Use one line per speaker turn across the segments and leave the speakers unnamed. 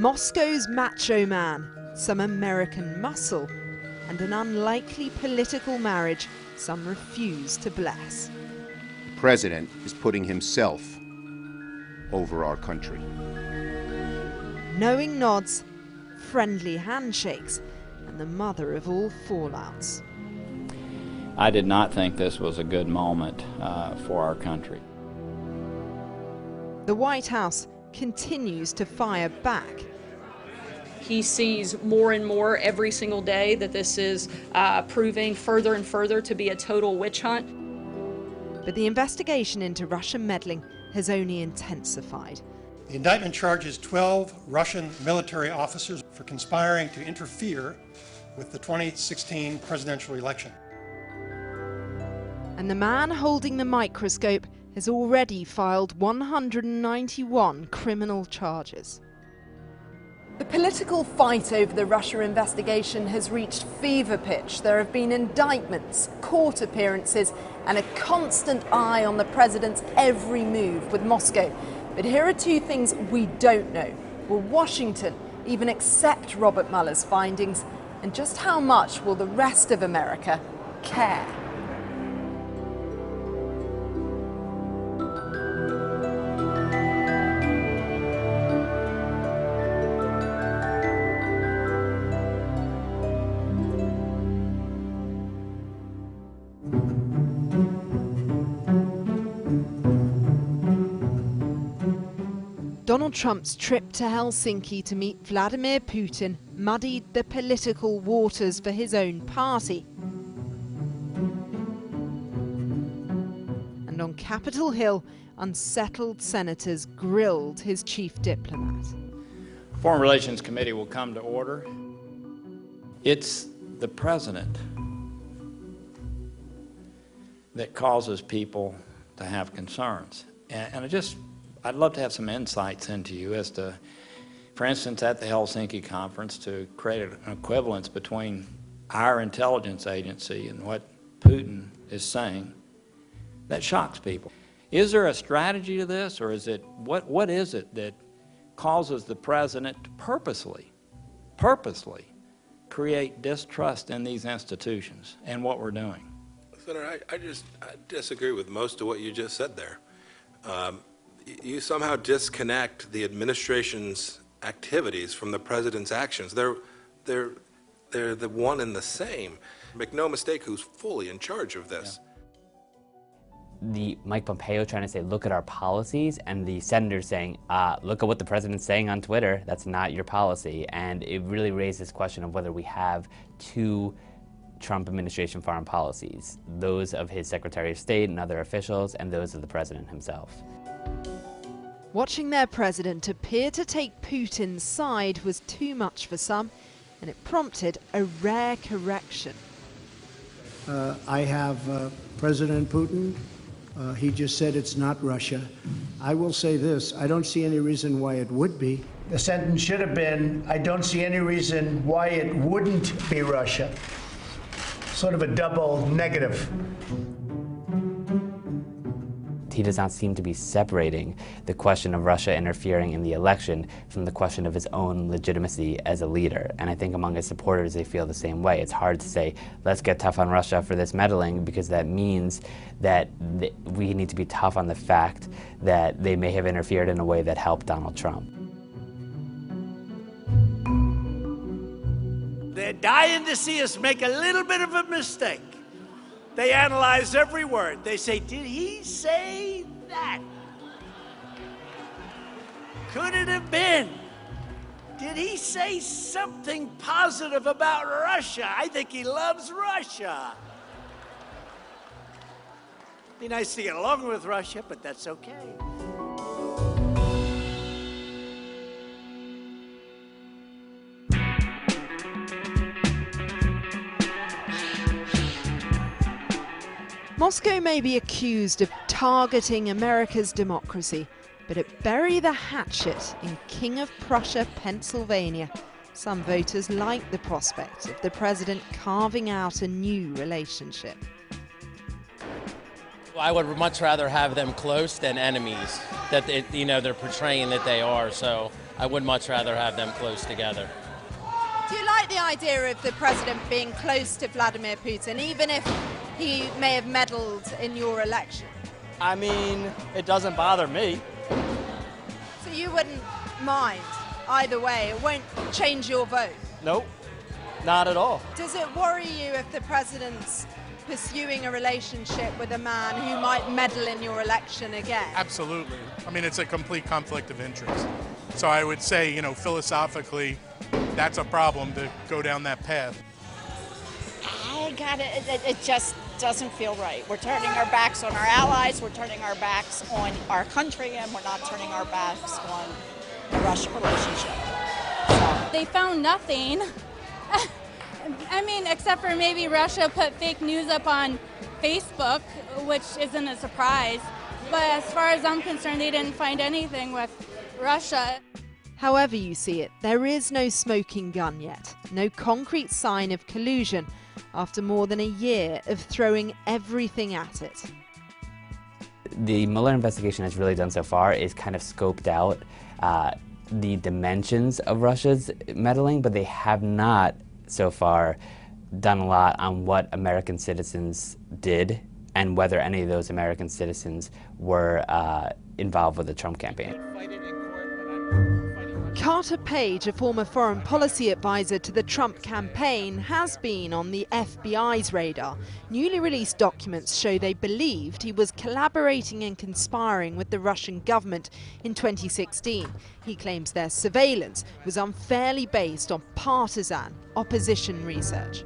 Moscow's macho man, some American muscle, and an unlikely political marriage some refuse to bless.
The president is putting himself over our country.
Knowing nods, friendly handshakes, and the mother of all fallouts.
I did not think this was a good moment for our country.
The White House continues to fire back.
He sees more and more every single day that this is proving further and further to be a total witch hunt.
But the investigation into Russian meddling has only intensified.
The indictment charges 12 Russian military officers for conspiring to interfere with the 2016 presidential election.
And the man holding the microscope has already filed 191 criminal charges. The political fight over the Russia investigation has reached fever pitch. There have been indictments, court appearances, and a constant eye on the president's every move with Moscow. But here are two things we don't know. Will Washington even accept Robert Mueller's findings? And just how much will the rest of America care? Donald Trump's trip to Helsinki to meet Vladimir Putin muddied the political waters for his own party. And on Capitol Hill, unsettled senators grilled his chief diplomat.
Foreign Relations Committee will come to order. It's the president that causes people to have concerns. And I'd love to have some insights into you as to, for instance, at the Helsinki conference, to create an equivalence between our intelligence agency and what Putin is saying that shocks people. Is there a strategy to this, or is it, what is it that causes the president to purposely create distrust in these institutions and what we're doing?
Senator, I disagree with most of what you just said there. You somehow disconnect the administration's activities from the president's actions. They're the one and the same. Make no mistake, who's fully in charge of this.
The Mike Pompeo trying to say, look at our policies, and the senators saying, look at what the president's saying on Twitter, that's not your policy. And it really raised this question of whether we have two Trump administration foreign policies, those of his Secretary of State and other officials, and those of the president himself.
Watching their president appear to take Putin's side was too much for some, and it prompted a rare correction.
I have President Putin. He just said it's not Russia. I will say this, I don't see any reason why it would be.
The sentence should have been, I don't see any reason why it wouldn't be Russia. Sort of a double negative.
He does not seem to be separating the question of Russia interfering in the election from the question of his own legitimacy as a leader. And I think among his supporters, they feel the same way. It's hard to say, let's get tough on Russia for this meddling, because that means that we need to be tough on the fact that they may have interfered in a way that helped Donald Trump.
They're dying to see us make a little bit of a mistake. They analyze every word. They say, did he say that? Could it have been? Did he say something positive about Russia? I think he loves Russia. Be nice to get along with Russia, but that's okay.
Moscow may be accused of targeting America's democracy, but at Bury the Hatchet in King of Prussia, Pennsylvania, some voters like the prospect of the president carving out a new relationship.
I would much rather have them close than enemies, that they're portraying that they are. So I would much rather have them close together.
Do you like the idea of the president being close to Vladimir Putin, even if he may have meddled in your election?
I mean, it doesn't bother me.
So you wouldn't mind either way? It won't change your vote?
Nope, not at all.
Does it worry you if the president's pursuing a relationship with a man who might meddle in your election again?
Absolutely. I mean, it's a complete conflict of interest. So I would say, you know, philosophically, that's a problem to go down that path.
It just doesn't feel right. We're turning our backs on our allies, we're turning our backs on our country, and we're not turning our backs on the Russia relationship. So.
They found nothing. I mean, except for maybe Russia put fake news up on Facebook, which isn't a surprise. But as far as I'm concerned, they didn't find anything with Russia.
However you see it, there is no smoking gun yet, no concrete sign of collusion after more than a year of throwing everything at it.
The Mueller investigation has really done so far is kind of scoped out the dimensions of Russia's meddling, but they have not so far done a lot on what American citizens did and whether any of those American citizens were involved with the Trump campaign.
Carter Page, a former foreign policy advisor to the Trump campaign, has been on the FBI's radar. Newly released documents show they believed he was collaborating and conspiring with the Russian government in 2016. He claims their surveillance was unfairly based on partisan opposition research.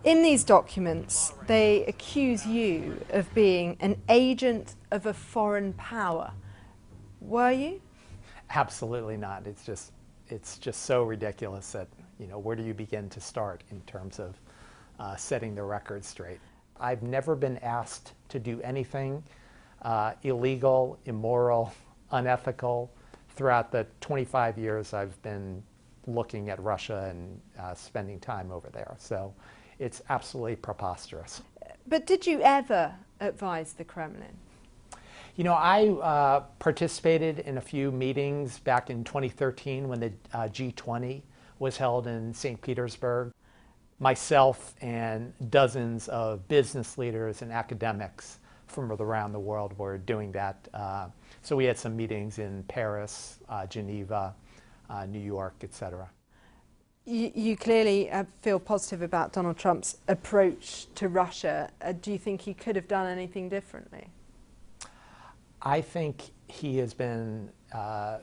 In these documents, they accuse you of being an agent of a foreign power. Were you?
Absolutely not. It's just so ridiculous that, you know, where do you begin to start in terms of setting the record straight? I've never been asked to do anything illegal, immoral, unethical throughout the 25 years I've been looking at Russia and spending time over there. So it's absolutely preposterous.
But did you ever advise the Kremlin?
You know, I participated in a few meetings back in 2013 when the G20 was held in St. Petersburg. Myself and dozens of business leaders and academics from around the world were doing that. So we had some meetings in Paris, Geneva, New York, etc.
You clearly feel positive about Donald Trump's approach to Russia. Do you think he could have done anything differently?
I think he has been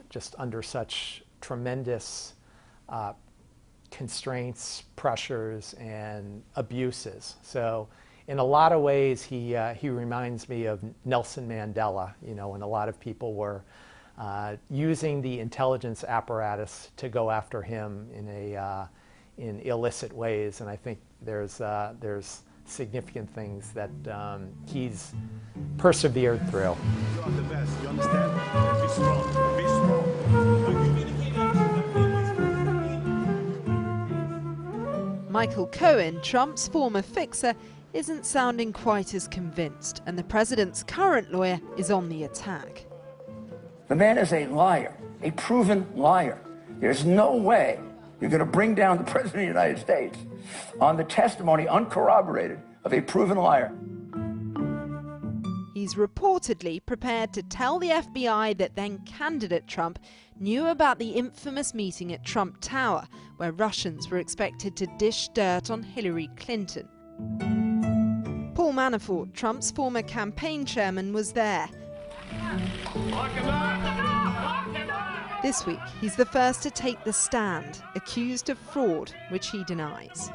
just under such tremendous constraints, pressures, and abuses. So in a lot of ways, he reminds me of Nelson Mandela, you know, when a lot of people were using the intelligence apparatus to go after him in illicit ways. And I think there's significant things that he's persevered through.
You are the best, you understand? Be strong, be strong.
Michael Cohen, Trump's former fixer, isn't sounding quite as convinced, and the president's current lawyer is on the attack.
The man is a liar, a proven liar. There's no way you're going to bring down the president of the United States on the testimony, uncorroborated, of a proven liar.
He's reportedly prepared to tell the FBI that then-candidate Trump knew about the infamous meeting at Trump Tower, where Russians were expected to dish dirt on Hillary Clinton. Paul Manafort, Trump's former campaign chairman, was there. This week, he's the first to take the stand, accused of fraud, which he denies.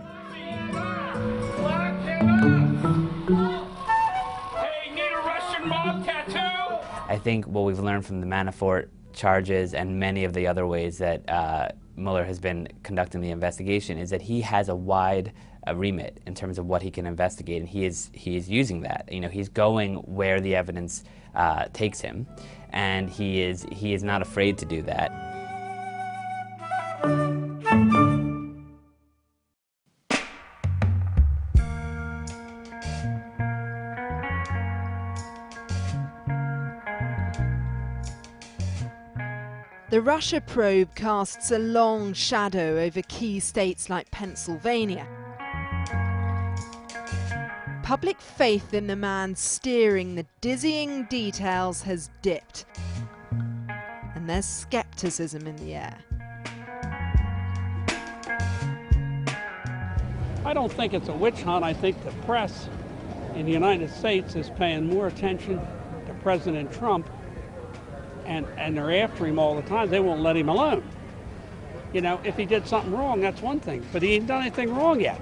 I think what we've learned from the Manafort charges and many of the other ways that Mueller has been conducting the investigation is that he has a wide remit in terms of what he can investigate, and he is using that. You know, he's going where the evidence takes him, and he is not afraid to do that.
The Russia probe casts a long shadow over key states like Pennsylvania. Public faith in the man steering the dizzying details has dipped, and there's skepticism in the air.
I don't think it's a witch hunt. I think the press in the United States is paying more attention to President Trump, and they're after him all the time. They won't let him alone. You know, if he did something wrong, that's one thing, but he ain't done anything wrong yet.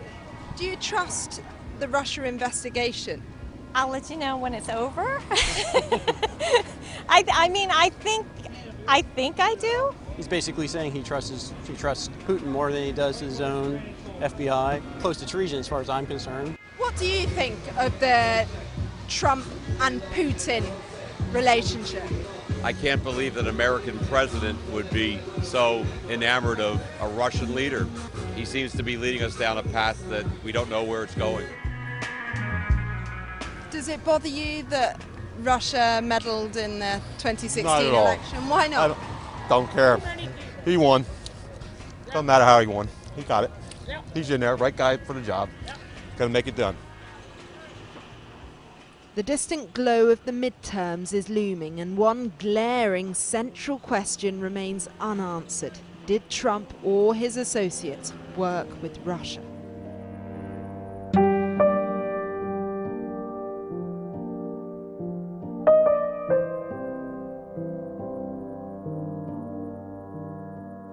Do you trust the Russia investigation?
I'll let you know when it's over. I mean, I think I do.
He's basically saying he trusts Putin more than he does his own FBI. Close to treason as far as I'm concerned.
What do you think of the Trump and Putin relationship?
I can't believe that an American president would be so enamored of a Russian leader. He seems to be leading us down a path that we don't know where it's going.
Does it bother you that Russia meddled in the 2016
Not at all.
election? Why not?
I don't care. He won. Doesn't matter how he won. He got it. He's in there, right guy for the job. Gonna make it done.
The distant glow of the midterms is looming, and one glaring central question remains unanswered. Did Trump or his associates work with Russia?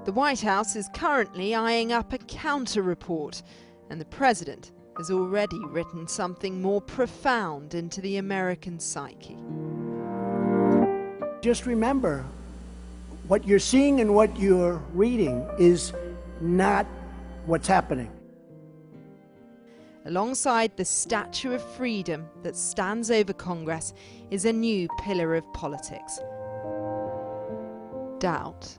The White House is currently eyeing up a counter-report, and the president has already written something more profound into the American psyche.
Just remember, what you're seeing and what you're reading is not what's happening.
Alongside the Statue of Freedom that stands over Congress is a new pillar of politics: doubt.